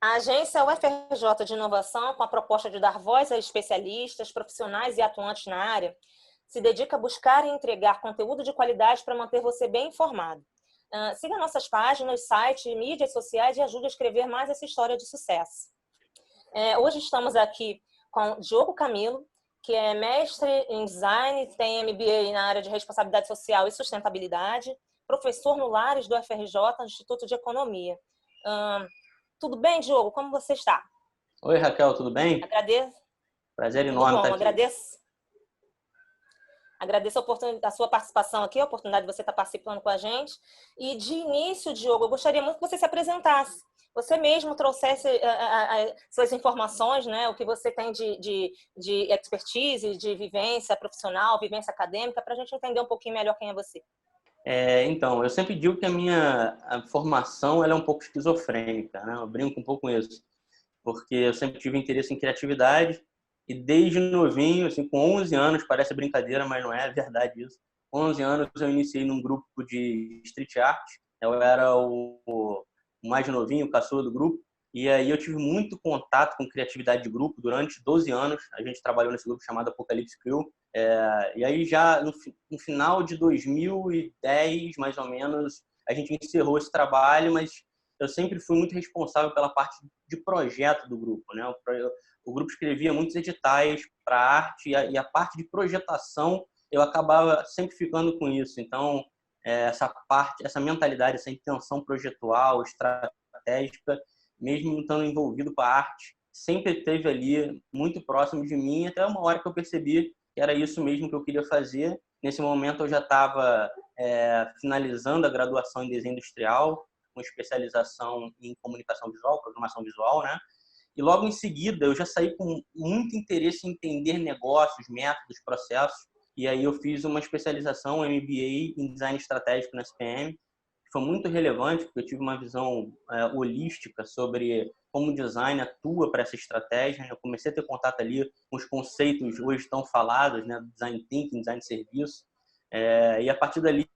A agência UFRJ de Inovação, com a proposta de dar voz a especialistas, profissionais e atuantes na área, se dedica a buscar e entregar conteúdo de qualidade para manter você bem informado. Siga nossas páginas, sites, mídias sociais e ajude a escrever mais essa história de sucesso. Hoje estamos aqui com Diogo Camilo, que é mestre em design, tem MBA na área de responsabilidade social e sustentabilidade, professor no Lares do UFRJ, no Instituto de Economia. Tudo bem, Diogo? Como você está? Oi, Raquel, tudo bem? Agradeço. Prazer Tudo enorme bom, estar aqui. Agradeço a sua participação aqui, a oportunidade de você estar participando com a gente. E de início, Diogo, eu gostaria muito que você se apresentasse. Você mesmo trouxesse suas informações, né? O que você tem de expertise, de vivência profissional, vivência acadêmica, para a gente entender um pouquinho melhor quem é você. Então, eu sempre digo que a formação ela é um pouco esquizofrênica, né? Eu brinco um pouco com isso, porque eu sempre tive interesse em criatividade e desde novinho, assim, com 11 anos, parece brincadeira, mas não é verdade isso. Com 11 anos eu iniciei num grupo de street art, eu era o mais novinho, o caçula do grupo, e aí eu tive muito contato com criatividade de grupo durante 12 anos, a gente trabalhou nesse grupo chamado Apocalipse Crew, e aí já no final de 2010, mais ou menos, a gente encerrou esse trabalho, mas eu sempre fui muito responsável pela parte de projeto do grupo, né? O grupo escrevia muitos editais para arte e a parte de projetação eu acabava sempre ficando com isso. Então, essa mentalidade, essa intenção projetual, estratégica, mesmo estando envolvido com a arte, sempre esteve ali muito próximo de mim, até uma hora que eu percebi que era isso mesmo que eu queria fazer. Nesse momento eu já estava finalizando a graduação em desenho industrial, com especialização em comunicação visual, programação visual, né? E logo em seguida eu já saí com muito interesse em entender negócios, métodos, processos. E aí eu fiz uma especialização, um MBA em design estratégico na SPM, que foi muito relevante, porque eu tive uma visão holística sobre como o design atua para essa estratégia. Eu comecei a ter contato ali com os conceitos hoje tão falados, né? Design thinking, design de serviço. E a partir dali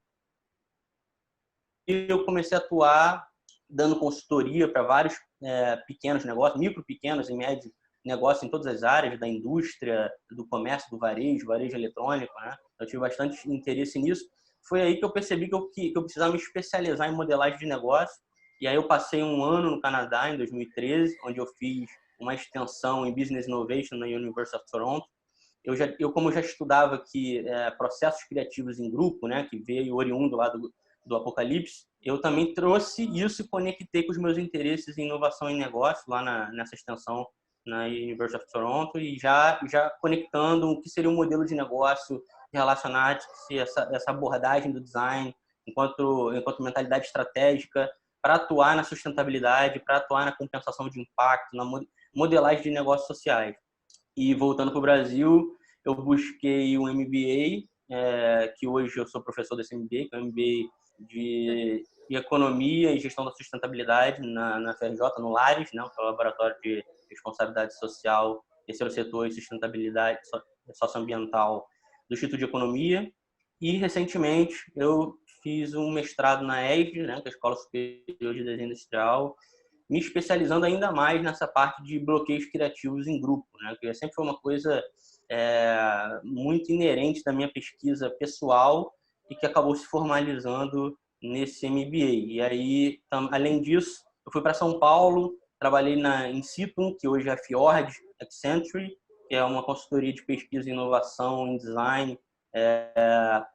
eu comecei a atuar dando consultoria para vários pequenos negócios, micro, pequenos e médios negócios em todas as áreas da indústria, do comércio, do varejo eletrônico, né? Eu tive bastante interesse nisso. Foi aí que eu percebi que eu precisava me especializar em modelagem de negócio. E aí eu passei um ano no Canadá, em 2013, onde eu fiz uma extensão em Business Innovation na University of Toronto. Como já estudava aqui processos criativos em grupo, né, que veio oriundo lá do Apocalipse, eu também trouxe isso e conectei com os meus interesses em inovação em negócio lá nessa extensão na University of Toronto e já conectando o que seria um modelo de negócio relacionado a essa abordagem do design enquanto mentalidade estratégica para atuar na sustentabilidade, para atuar na compensação de impacto, na modelagem de negócios sociais. E voltando para o Brasil, eu busquei um MBA, que hoje eu sou professor desse MBA, que é um MBA de Economia e Gestão da Sustentabilidade na FRJ, no Lares, né, que é o Laboratório de Responsabilidade Social, Terceiro Setor e Sustentabilidade Socioambiental do Instituto de Economia. E, recentemente, eu fiz um mestrado na ESD, né, que é a Escola Superior de Desenho Industrial, me especializando ainda mais nessa parte de bloqueios criativos em grupo, né? Que sempre foi uma coisa muito inerente da minha pesquisa pessoal e que acabou se formalizando nesse MBA. E aí, além disso, eu fui para São Paulo, trabalhei na Incitum, que hoje é a Fjord Accenture, que é uma consultoria de pesquisa e inovação em design.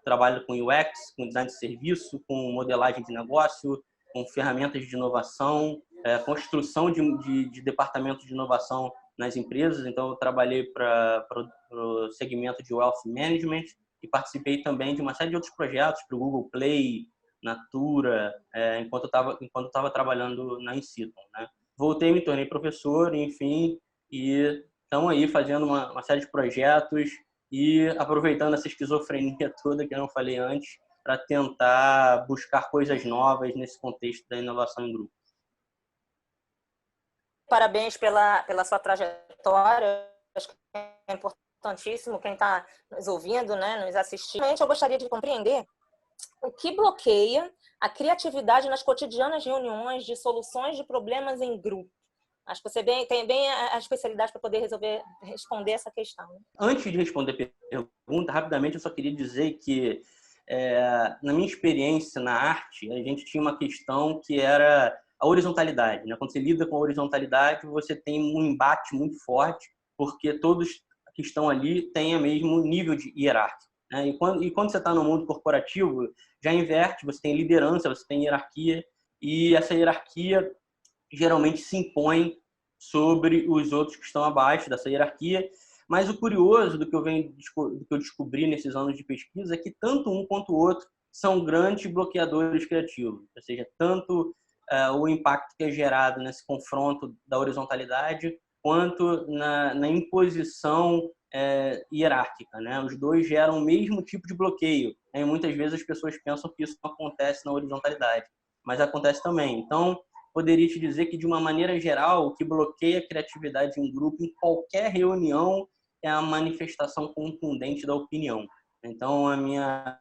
Trabalho com UX, com design de serviço, com modelagem de negócio, com ferramentas de inovação, construção de departamentos de inovação nas empresas. Então, eu trabalhei para o segmento de Wealth Management e participei também de uma série de outros projetos para o Google Play, Natura, enquanto eu estava trabalhando na Incitum, né? Voltei, me tornei professor, enfim, e estamos aí fazendo uma série de projetos e aproveitando essa esquizofrenia toda que eu não falei antes, para tentar buscar coisas novas nesse contexto da inovação em grupo. Parabéns pela sua trajetória. Acho que é importantíssimo quem está nos ouvindo, né, nos assistindo. Realmente, eu gostaria de compreender o que bloqueia a criatividade nas cotidianas reuniões de soluções de problemas em grupo. Acho que você tem bem a especialidade para poder responder essa questão. Né? Antes de responder a pergunta, rapidamente, eu só queria dizer que, na minha experiência na arte, a gente tinha uma questão que era a horizontalidade. Né? Quando você lida com a horizontalidade, você tem um embate muito forte, porque todos que estão ali têm o mesmo nível de hierárquico. Né? E quando você está no mundo corporativo, já inverte, você tem liderança, você tem hierarquia, e essa hierarquia geralmente se impõe sobre os outros que estão abaixo dessa hierarquia. Mas o curioso do que eu descobri nesses anos de pesquisa é que tanto um quanto o outro são grandes bloqueadores criativos. Ou seja, tanto o impacto que é gerado nesse confronto da horizontalidade, quanto na imposição hierárquica. Né? Os dois geram o mesmo tipo de bloqueio. Né? E muitas vezes as pessoas pensam que isso não acontece na horizontalidade, mas acontece também. Então, poderia te dizer que, de uma maneira geral, o que bloqueia a criatividade em grupo, em qualquer reunião, é a manifestação contundente da opinião. Então, a minha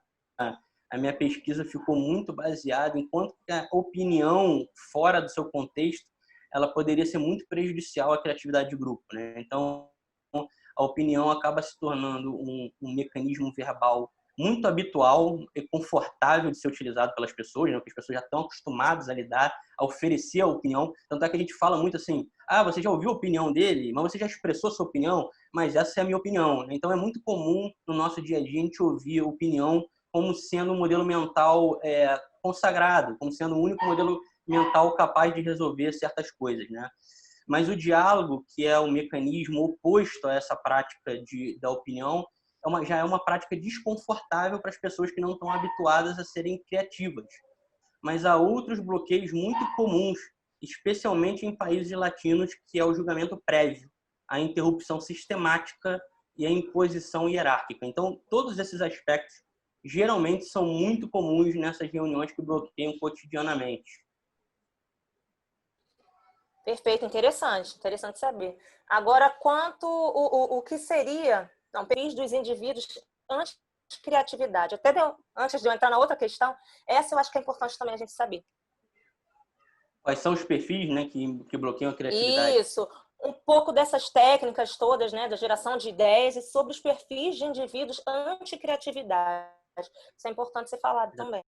pesquisa ficou muito baseada em quanto que a opinião fora do seu contexto ela poderia ser muito prejudicial à criatividade de grupo. Né? Então, a opinião acaba se tornando um mecanismo verbal muito habitual e confortável de ser utilizado pelas pessoas, né? Porque as pessoas já estão acostumadas a lidar, a oferecer a opinião. Tanto é que a gente fala muito assim, você já ouviu a opinião dele, mas você já expressou sua opinião, mas essa é a minha opinião. Então é muito comum no nosso dia a dia a gente ouvir a opinião como sendo um modelo mental consagrado, como sendo o único modelo mental capaz de resolver certas coisas, né? Mas o diálogo, que é o mecanismo oposto a essa prática da opinião, já é uma prática desconfortável para as pessoas que não estão habituadas a serem criativas. Mas há outros bloqueios muito comuns, especialmente em países latinos, que é o julgamento prévio, a interrupção sistemática e a imposição hierárquica. Então, todos esses aspectos geralmente são muito comuns nessas reuniões que bloqueiam cotidianamente. Perfeito, interessante saber. Agora, quanto o que seria perfis dos indivíduos antes de criatividade? Antes de eu entrar na outra questão, essa eu acho que é importante também a gente saber. Quais são os perfis, né, que bloqueiam a criatividade? Isso, um pouco dessas técnicas todas, né, da geração de ideias e sobre os perfis de indivíduos anti-criatividade. Isso é importante ser falado também.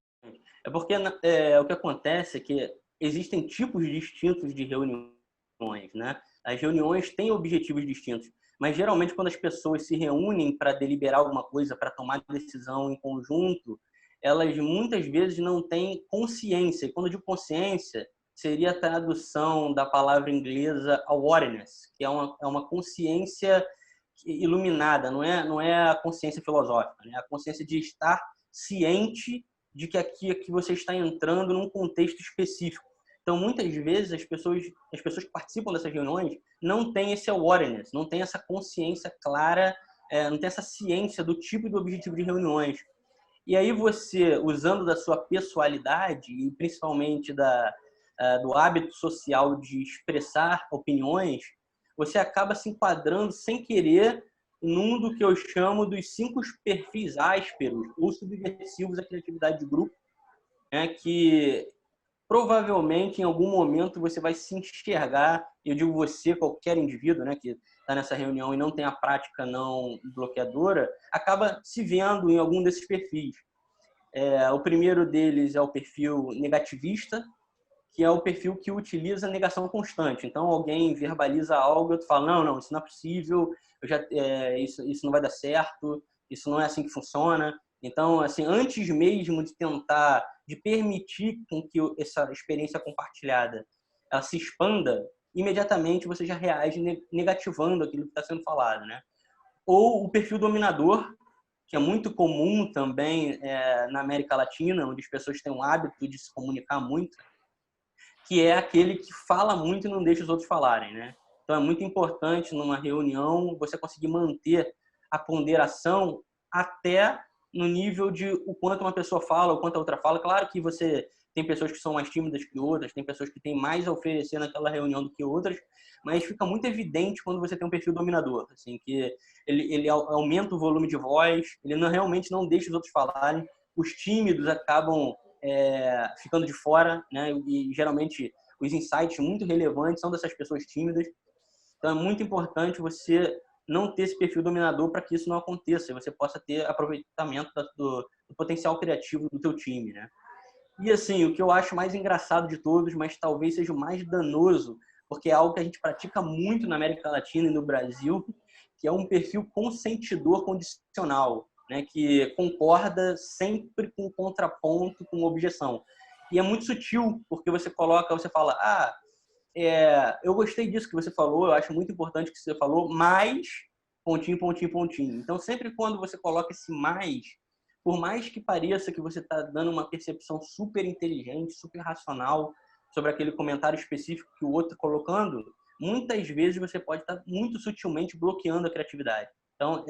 É porque o que acontece é que existem tipos distintos de reuniões, né? As reuniões têm objetivos distintos, mas geralmente quando as pessoas se reúnem para deliberar alguma coisa, para tomar decisão em conjunto, elas muitas vezes não têm consciência. E quando eu digo consciência, seria a tradução da palavra inglesa awareness, que é uma consciência iluminada, não é a consciência filosófica, né? A consciência de estar ciente de que aqui você está entrando num contexto específico. Então, muitas vezes, as pessoas que participam dessas reuniões não têm esse awareness, não têm essa consciência clara, não tem essa ciência do tipo de objetivo de reuniões. E aí você, usando da sua pessoalidade e principalmente do hábito social de expressar opiniões, você acaba se enquadrando sem querer num do que eu chamo dos 5 perfis ásperos ou subversivos da criatividade de grupo, né, que provavelmente em algum momento você vai se enxergar, eu digo você, qualquer indivíduo, né, que está nessa reunião e não tem a prática não bloqueadora, acaba se vendo em algum desses perfis. O primeiro deles é o perfil negativista, que é o perfil que utiliza negação constante. Então, alguém verbaliza algo, tu fala, não, isso não é possível, isso não vai dar certo, isso não é assim que funciona. Então, assim, antes mesmo de permitir com que essa experiência compartilhada ela se expanda, imediatamente você já reage negativando aquilo que está sendo falado, né? Ou o perfil dominador, que é muito comum também na América Latina, onde as pessoas têm o hábito de se comunicar muito, que é aquele que fala muito e não deixa os outros falarem, né? Então é muito importante numa reunião você conseguir manter a ponderação até no nível de o quanto uma pessoa fala, o quanto a outra fala. Claro que você tem pessoas que são mais tímidas que outras, tem pessoas que têm mais a oferecer naquela reunião do que outras, mas fica muito evidente quando você tem um perfil dominador, assim, que ele aumenta o volume de voz, ele realmente não deixa os outros falarem, os tímidos acabam ficando de fora, né? E geralmente os insights muito relevantes são dessas pessoas tímidas. Então, é muito importante você não ter esse perfil dominador para que isso não aconteça e você possa ter aproveitamento do potencial criativo do teu time, né? E, assim, o que eu acho mais engraçado de todos, mas talvez seja o mais danoso, porque é algo que a gente pratica muito na América Latina e no Brasil, que é um perfil consentidor condicional, né? Que concorda sempre com contraponto, com objeção. E é muito sutil, porque você fala, eu gostei disso que você falou, eu acho muito importante que você falou, mas pontinho, pontinho, pontinho. Então, sempre quando você coloca esse mais, por mais que pareça que você está dando uma percepção super inteligente, super racional sobre aquele comentário específico que o outro está colocando, muitas vezes você pode estar muito sutilmente bloqueando a criatividade. Então,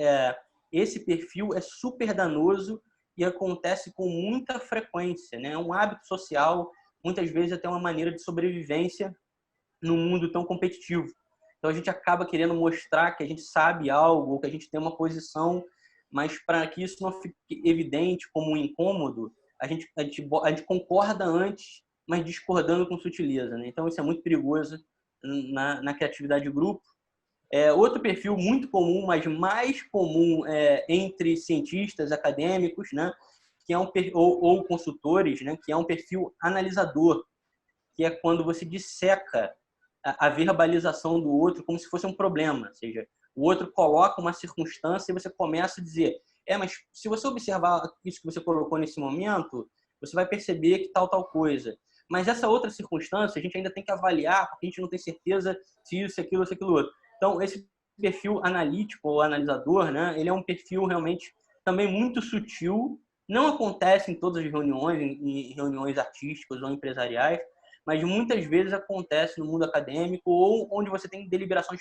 esse perfil é super danoso e acontece com muita frequência, né? É um hábito social, muitas vezes até uma maneira de sobrevivência num mundo tão competitivo. Então a gente acaba querendo mostrar que a gente sabe algo, ou que a gente tem uma posição, mas para que isso não fique evidente como um incômodo, a gente concorda antes, mas discordando com sutileza, né? Então isso é muito perigoso na criatividade de grupo. Outro perfil muito comum, mas mais comum entre cientistas acadêmicos, né? Que é ou consultores, né? Que é um perfil analisador, que é quando você disseca a verbalização do outro como se fosse um problema. Ou seja, o outro coloca uma circunstância e você começa a dizer mas se você observar isso que você colocou nesse momento, você vai perceber que tal coisa. Mas essa outra circunstância a gente ainda tem que avaliar, porque a gente não tem certeza se isso, se aquilo, se aquilo outro. Então, esse perfil analítico ou analisador, né, ele é um perfil realmente também muito sutil. Não acontece em todas as reuniões, em reuniões artísticas ou empresariais, mas muitas vezes acontece no mundo acadêmico ou onde você tem deliberações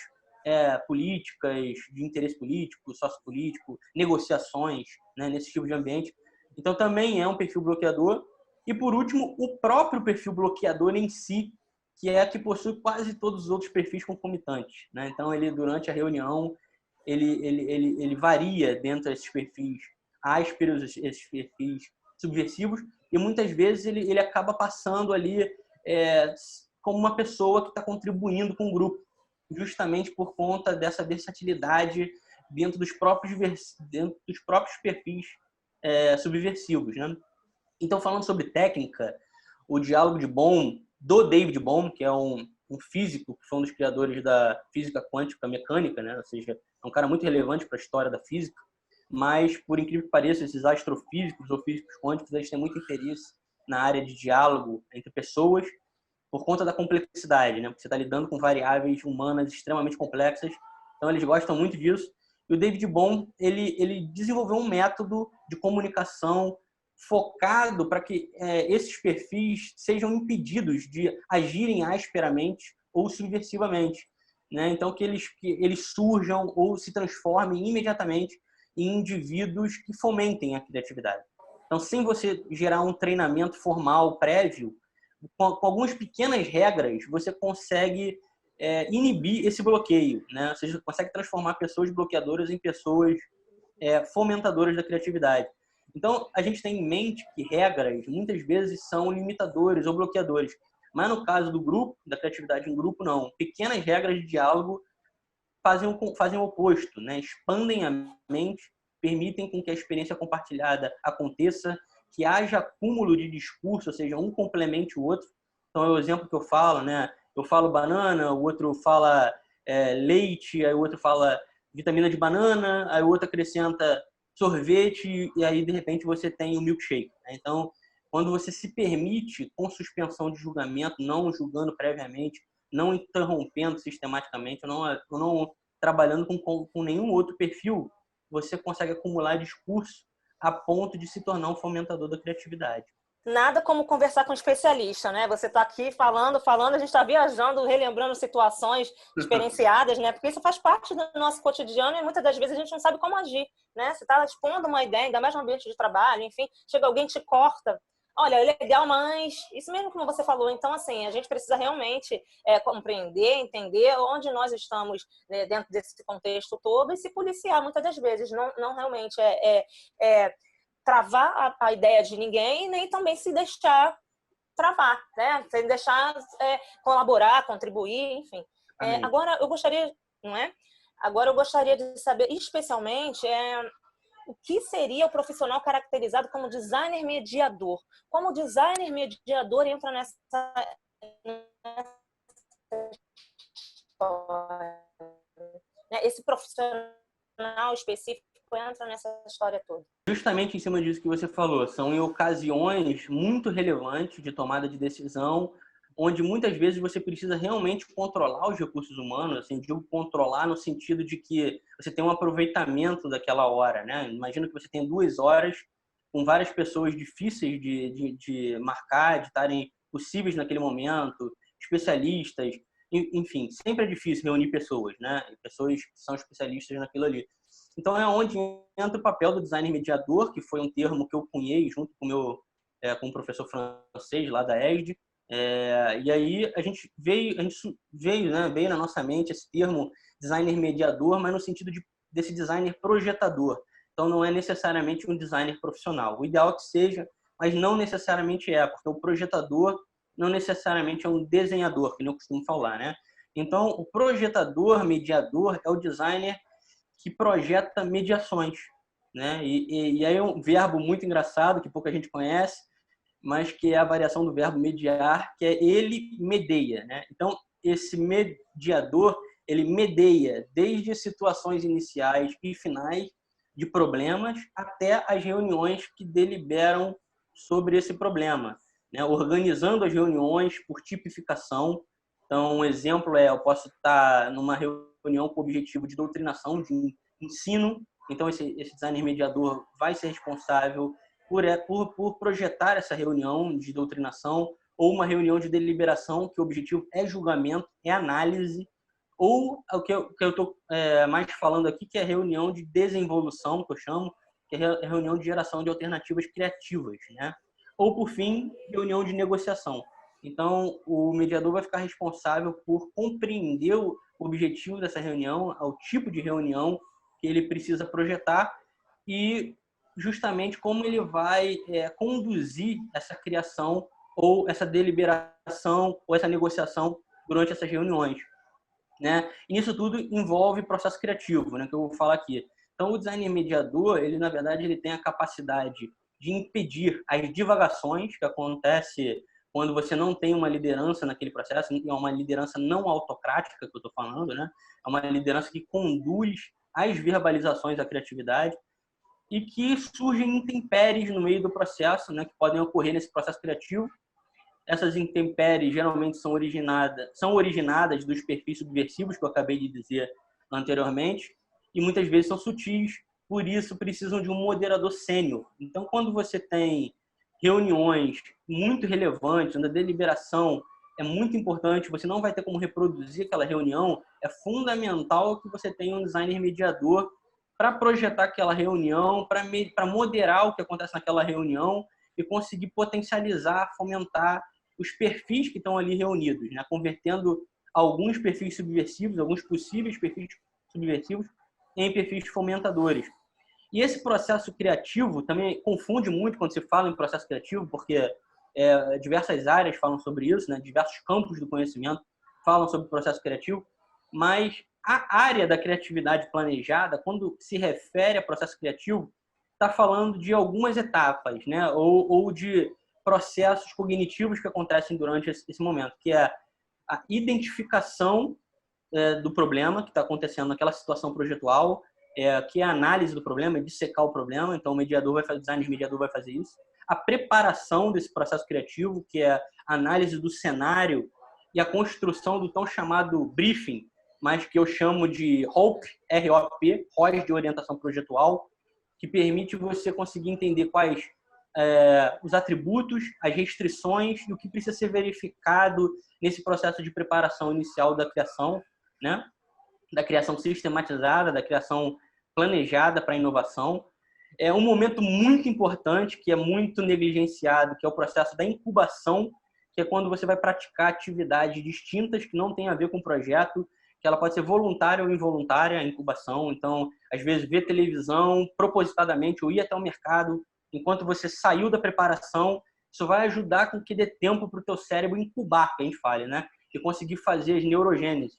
políticas, de interesse político, sociopolítico, negociações, né, nesse tipo de ambiente. Então, também é um perfil bloqueador. E, por último, o próprio perfil bloqueador em si, que é a que possui quase todos os outros perfis concomitantes, né? Então, ele, durante a reunião, ele varia dentro desses perfis ásperos, esses perfis subversivos, e muitas vezes ele acaba passando ali como uma pessoa que está contribuindo com o grupo, justamente por conta dessa versatilidade dentro dos próprios perfis subversivos, né? Então, falando sobre técnica, o diálogo de Bohm, do David Bohm, que é um físico, que foi um dos criadores da física quântica mecânica, né? Ou seja, é um cara muito relevante para a história da física, mas, por incrível que pareça, esses astrofísicos ou físicos quânticos, eles têm muito interesse na área de diálogo entre pessoas, por conta da complexidade, né? Porque você está lidando com variáveis humanas extremamente complexas, então eles gostam muito disso. E o David Bohm, ele desenvolveu um método de comunicação focado para que esses perfis sejam impedidos de agirem asperamente ou subversivamente, né? Então que eles surjam ou se transformem imediatamente em indivíduos que fomentem a criatividade. Então, sem você gerar um treinamento formal prévio, com algumas pequenas regras, você consegue inibir esse bloqueio, né? Ou seja, consegue transformar pessoas bloqueadoras em pessoas fomentadoras da criatividade. Então, a gente tem em mente que regras, muitas vezes, são limitadores ou bloqueadores. Mas no caso do grupo, da criatividade em grupo, não. Pequenas regras de diálogo fazem o oposto, né? Expandem a mente, permitem com que a experiência compartilhada aconteça, que haja acúmulo de discurso, ou seja, um complemente o outro. Então, é o exemplo que eu falo, né? Eu falo banana, o outro fala leite, aí o outro fala vitamina de banana, aí o outro acrescenta sorvete, e aí, de repente, você tem o milkshake, né? Então, quando você se permite, com suspensão de julgamento, não julgando previamente, não interrompendo sistematicamente, não trabalhando com nenhum outro perfil, você consegue acumular discurso a ponto de se tornar um fomentador da criatividade. Nada como conversar com um especialista, né? Você está aqui falando, a gente está viajando, relembrando situações experienciadas, né? Porque isso faz parte do nosso cotidiano e muitas das vezes a gente não sabe como agir, né? Você está expondo uma ideia, ainda mais no ambiente de trabalho, enfim, chega alguém te corta. Olha, é legal, mas isso mesmo como você falou. Então, assim, a gente precisa realmente compreender, entender onde nós estamos, né, dentro desse contexto todo e se policiar muitas das vezes. Não realmente travar a ideia de ninguém e nem também se deixar travar, né? Sem deixar colaborar, contribuir, enfim. Agora eu gostaria, não é? Agora eu gostaria de saber, especialmente, o que seria o profissional caracterizado como designer mediador? Como o designer mediador entra nessa esse profissional específico entra nessa história toda? Justamente em cima disso que você falou, são em ocasiões muito relevantes de tomada de decisão, onde muitas vezes você precisa realmente controlar os recursos humanos, assim, digo controlar no sentido de que você tem um aproveitamento daquela hora, né? Imagina que você tem 2 horas com várias pessoas difíceis de marcar, de estarem possíveis naquele momento, especialistas, enfim, sempre é difícil reunir pessoas, né? Pessoas que são especialistas naquilo ali. Então é onde entra o papel do designer mediador, que foi um termo que eu cunhei junto com o professor francês lá da ESD. E aí a gente veio, né, veio na nossa mente esse termo designer mediador, mas no sentido desse designer projetador. Então não é necessariamente um designer profissional. O ideal é que seja, mas não necessariamente é, porque o projetador não necessariamente é um desenhador, que eu costumo falar, né? Então o projetador mediador é o designer que projeta mediações, né? E aí é um verbo muito engraçado que pouca gente conhece, mas que é a variação do verbo mediar, que é ele medeia, né? Então, esse mediador, ele medeia desde situações iniciais e finais de problemas até as reuniões que deliberam sobre esse problema, né? Organizando as reuniões por tipificação. Então, um exemplo eu posso estar numa reunião com o objetivo de doutrinação, de ensino. Então, esse designer mediador vai ser responsável por projetar essa reunião de doutrinação ou uma reunião de deliberação que o objetivo é julgamento, é análise, ou o que eu estou mais falando aqui, que é a reunião de desenvolução, que eu chamo, que é a reunião de geração de alternativas criativas, né? Ou, por fim, reunião de negociação. Então, o mediador vai ficar responsável por compreender o objetivo dessa reunião, o tipo de reunião que ele precisa projetar e justamente como ele vai conduzir essa criação ou essa deliberação ou essa negociação durante essas reuniões, né? E isso tudo envolve processo criativo, né, que eu vou falar aqui. Então, o designer mediador, ele na verdade ele tem a capacidade de impedir as divagações que acontece quando você não tem uma liderança naquele processo, é uma liderança não autocrática que eu estou falando, né? É uma liderança que conduz as verbalizações da criatividade e que surgem intempéries no meio do processo, né, que podem ocorrer nesse processo criativo. Essas intempéries geralmente são originadas dos perfis subversivos que eu acabei de dizer anteriormente e muitas vezes são sutis, por isso precisam de um moderador sênior. Então, quando você tem reuniões muito relevantes, onde a deliberação é muito importante, você não vai ter como reproduzir aquela reunião, é fundamental que você tenha um designer mediador para projetar aquela reunião, para moderar o que acontece naquela reunião e conseguir potencializar, fomentar os perfis que estão ali reunidos, né? Convertendo alguns perfis subversivos, alguns possíveis perfis subversivos, em perfis fomentadores. E esse processo criativo também confunde muito quando se fala em processo criativo, porque diversas áreas falam sobre isso, né? Diversos campos do conhecimento falam sobre o processo criativo, mas a área da criatividade planejada, quando se refere a processo criativo, está falando de algumas etapas, né? Ou de processos cognitivos que acontecem durante esse momento, que é a identificação do problema que está acontecendo naquela situação projetual, que é a análise do problema, dissecar o problema. Então, o designer mediador vai fazer isso. A preparação desse processo criativo, que é a análise do cenário e a construção do tão chamado briefing, mas que eu chamo de ROP, R-O-P, ROS de orientação projetual, que permite você conseguir entender quais os atributos, as restrições e o que precisa ser verificado nesse processo de preparação inicial da criação, né? Da criação sistematizada, da criação planejada para a inovação. É um momento muito importante, que é muito negligenciado, que é o processo da incubação, que é quando você vai praticar atividades distintas que não têm a ver com o projeto, que ela pode ser voluntária ou involuntária, a incubação. Então, às vezes, ver televisão propositadamente ou ir até o mercado, enquanto você saiu da preparação, isso vai ajudar com que dê tempo para o teu cérebro incubar, que a gente fala, né? E conseguir fazer as neurogêneses,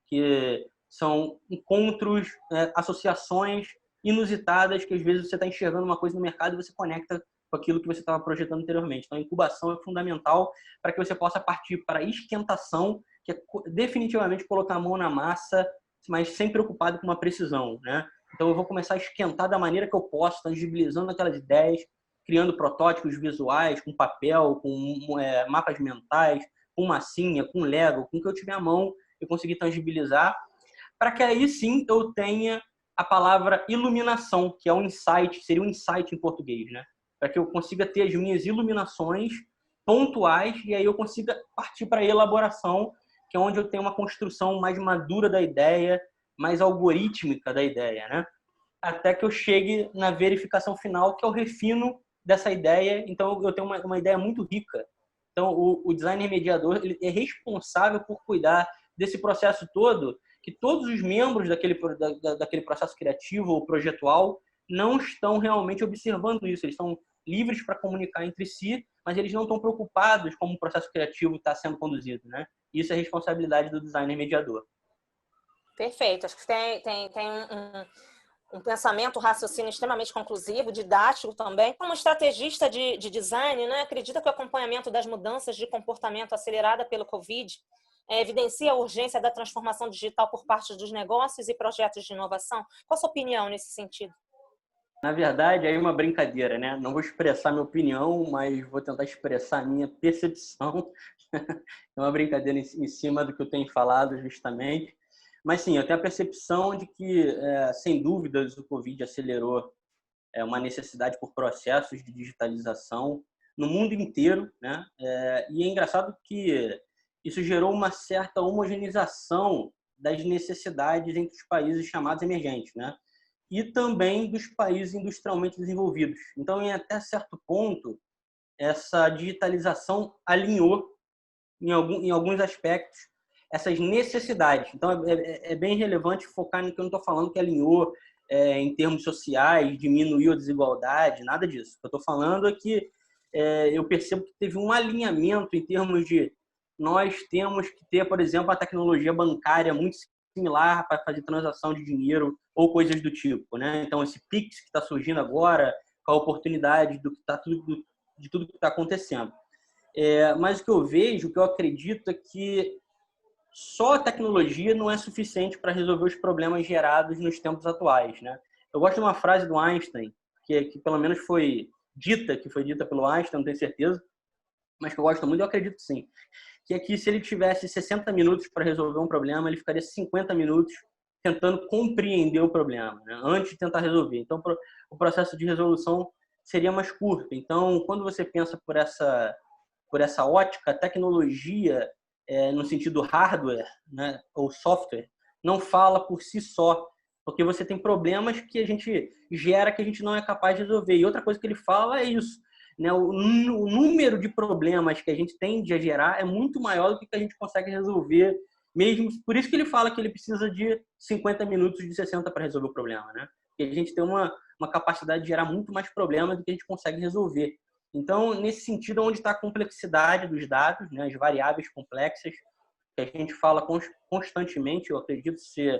que são encontros, associações inusitadas, que às vezes você está enxergando uma coisa no mercado e você conecta com aquilo que você estava projetando anteriormente. Então, a incubação é fundamental para que você possa partir para a esquentação, que é definitivamente colocar a mão na massa, mas sem preocupado com uma precisão, né? Então, eu vou começar a esquentar da maneira que eu posso, tangibilizando aquelas ideias, criando protótipos visuais, com papel, com mapas mentais, com massinha, com Lego, com o que eu tiver à mão, eu conseguir tangibilizar, para que aí sim eu tenha a palavra iluminação, que é um insight, seria um insight em português, né? Para que eu consiga ter as minhas iluminações pontuais e aí eu consiga partir para a elaboração, que é onde eu tenho uma construção mais madura da ideia, mais algorítmica da ideia, né? Até que eu chegue na verificação final, que é o refino dessa ideia. Então, eu tenho uma ideia muito rica. Então, o designer mediador ele é responsável por cuidar desse processo todo, que todos os membros daquele processo criativo ou projetual não estão realmente observando isso. Eles estão livres para comunicar entre si, mas eles não estão preocupados como o processo criativo está sendo conduzido, né? Isso é responsabilidade do designer mediador. Perfeito. Acho que tem um pensamento, um raciocínio extremamente conclusivo, didático também. Como estrategista de design, né, acredita que o acompanhamento das mudanças de comportamento acelerada pelo Covid evidencia a urgência da transformação digital por parte dos negócios e projetos de inovação? Qual a sua opinião nesse sentido? Na verdade, aí é uma brincadeira, né? Não vou expressar minha opinião, mas vou tentar expressar a minha percepção. É uma brincadeira em cima do que eu tenho falado, justamente. Mas sim, eu tenho a percepção de que, sem dúvidas, o Covid acelerou uma necessidade por processos de digitalização no mundo inteiro, né? E é engraçado que isso gerou uma certa homogeneização das necessidades entre os países chamados emergentes, né? E também dos países industrialmente desenvolvidos. Então, em até certo ponto, essa digitalização alinhou, em alguns aspectos, essas necessidades. Então, é bem relevante focar no que eu não estou falando que alinhou em termos sociais, diminuiu a desigualdade, nada disso. O que eu estou falando é que eu percebo que teve um alinhamento em termos de nós temos que ter, por exemplo, a tecnologia bancária muito similar para fazer transação de dinheiro ou coisas do tipo, né? Então, esse Pix que está surgindo agora, com a oportunidade de tudo que está acontecendo. Mas o que eu vejo, o que eu acredito é que só a tecnologia não é suficiente para resolver os problemas gerados nos tempos atuais, né? Eu gosto de uma frase do Einstein, que pelo menos foi dita pelo Einstein, não tenho certeza, mas que eu gosto muito, eu acredito sim, que é que se ele tivesse 60 minutos para resolver um problema, ele ficaria 50 minutos tentando compreender o problema, né? Antes de tentar resolver. Então, o processo de resolução seria mais curto. Então, quando você pensa por essa ótica, a tecnologia, no sentido hardware, né, ou software, não fala por si só, porque você tem problemas que a gente gera que a gente não é capaz de resolver. E outra coisa que ele fala é isso, né? O número de problemas que a gente tende a gerar é muito maior do que a gente consegue resolver mesmo. Por isso que ele fala que ele precisa de 50 minutos de 60 para resolver o problema, né? Porque a gente tem uma capacidade de gerar muito mais problemas do que a gente consegue resolver. Então, nesse sentido, onde está a complexidade dos dados, né, as variáveis complexas, que a gente fala constantemente, eu acredito ser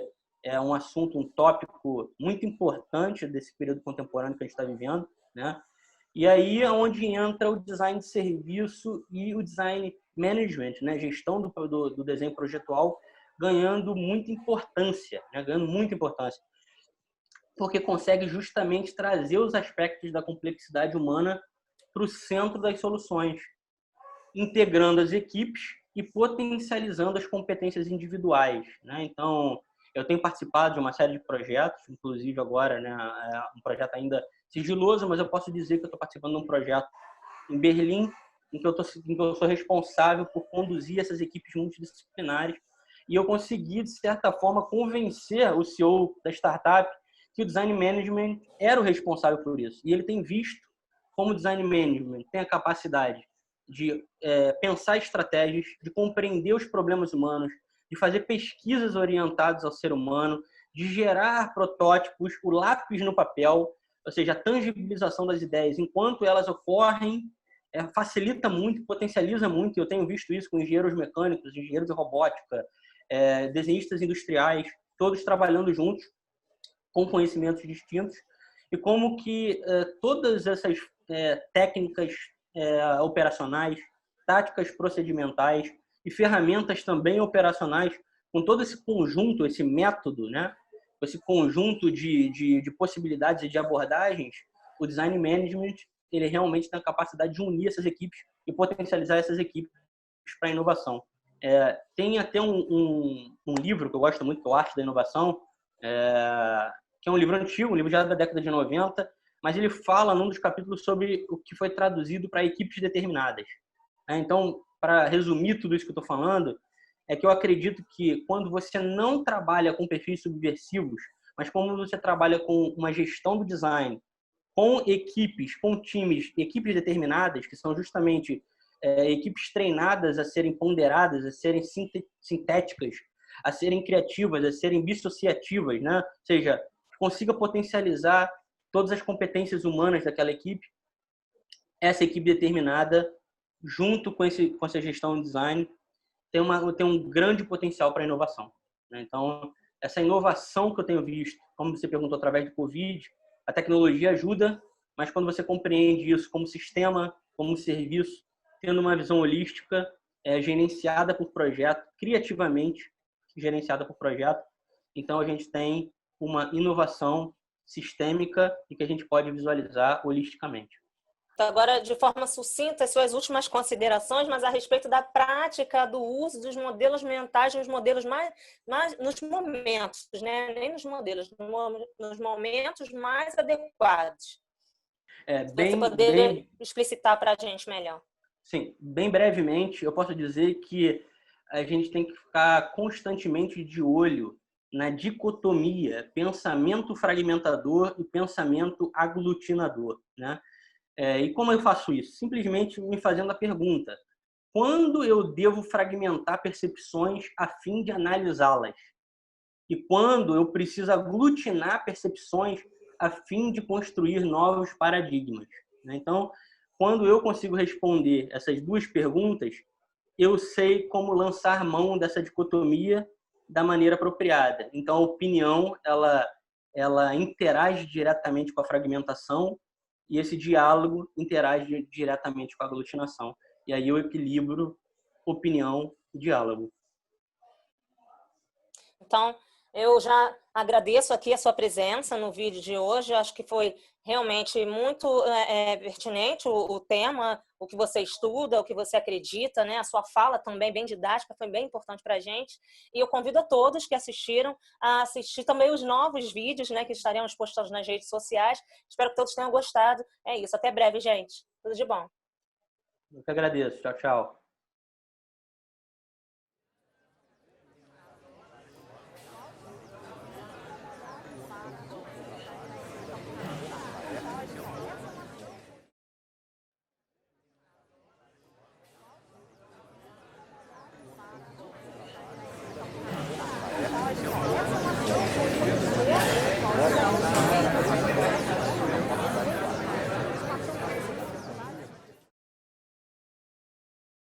um assunto, um tópico muito importante desse período contemporâneo que a gente está vivendo, né? E aí é onde entra o design de serviço e o design management, né? Gestão do desenho projetual, ganhando muita importância, né? Ganhando muita importância, porque consegue justamente trazer os aspectos da complexidade humana para o centro das soluções, integrando as equipes e potencializando as competências individuais, né? Então, eu tenho participado de uma série de projetos, inclusive agora, né, um projeto ainda sigiloso, mas eu posso dizer que eu estou participando de um projeto em Berlim, em que eu sou responsável por conduzir essas equipes multidisciplinares, e eu consegui, de certa forma, convencer o CEO da startup que o design management era o responsável por isso. E ele tem visto como o design management tem a capacidade de pensar estratégias, de compreender os problemas humanos, de fazer pesquisas orientadas ao ser humano, de gerar protótipos, o lápis no papel, ou seja, a tangibilização das ideias enquanto elas ocorrem facilita muito, potencializa muito. Eu tenho visto isso com engenheiros mecânicos, engenheiros de robótica, desenhistas industriais, todos trabalhando juntos com conhecimentos distintos, e como que todas essas técnicas operacionais, táticas procedimentais e ferramentas também operacionais, com todo esse conjunto, esse método, né? Esse conjunto de possibilidades e de abordagens, o design management ele realmente tem a capacidade de unir essas equipes e potencializar essas equipes para a inovação. Tem até um livro que eu gosto muito, que é o Arte da Inovação, que é um livro antigo, um livro já da década de 90, mas ele fala num dos capítulos sobre o que foi traduzido para equipes determinadas. Então, para resumir tudo isso que eu estou falando, é que eu acredito que quando você não trabalha com perfis subversivos, mas quando você trabalha com uma gestão do design, com equipes, com times, equipes determinadas, que são justamente equipes treinadas a serem ponderadas, a serem sintéticas, a serem criativas, a serem dissociativas, né? Ou seja, consiga potencializar todas as competências humanas daquela equipe, essa equipe determinada, junto com essa gestão de design, tem um grande potencial para inovação. Né? Então, essa inovação que eu tenho visto, como você perguntou, através do Covid, a tecnologia ajuda, mas quando você compreende isso como sistema, como serviço, tendo uma visão holística, gerenciada por projeto, criativamente gerenciada por projeto, então a gente tem uma inovação sistêmica e que a gente pode visualizar holisticamente. Então, agora, de forma sucinta, as suas últimas considerações, mas a respeito da prática do uso dos modelos mentais nos modelos mais nos momentos, né? Nem nos modelos, nos momentos mais adequados. Você poderia explicitar para a gente melhor? Sim, bem brevemente, eu posso dizer que a gente tem que ficar constantemente de olho na dicotomia pensamento fragmentador e pensamento aglutinador, né? E como eu faço isso? Simplesmente me fazendo a pergunta: quando eu devo fragmentar percepções a fim de analisá-las? E quando eu preciso aglutinar percepções a fim de construir novos paradigmas? Então, quando eu consigo responder essas duas perguntas, eu sei como lançar mão dessa dicotomia da maneira apropriada. Então, a opinião, ela interage diretamente com a fragmentação e esse diálogo interage diretamente com a aglutinação. E aí eu equilibro opinião e diálogo. Então, eu já agradeço aqui a sua presença no vídeo de hoje. Eu acho que foi realmente muito pertinente o tema, o que você estuda, o que você acredita, né? A sua fala também bem didática, foi bem importante para a gente. E eu convido a todos que assistiram a assistir também os novos vídeos, né, que estaremos postados nas redes sociais. Espero que todos tenham gostado. É isso, até breve, gente. Tudo de bom. Eu que agradeço. Tchau, tchau.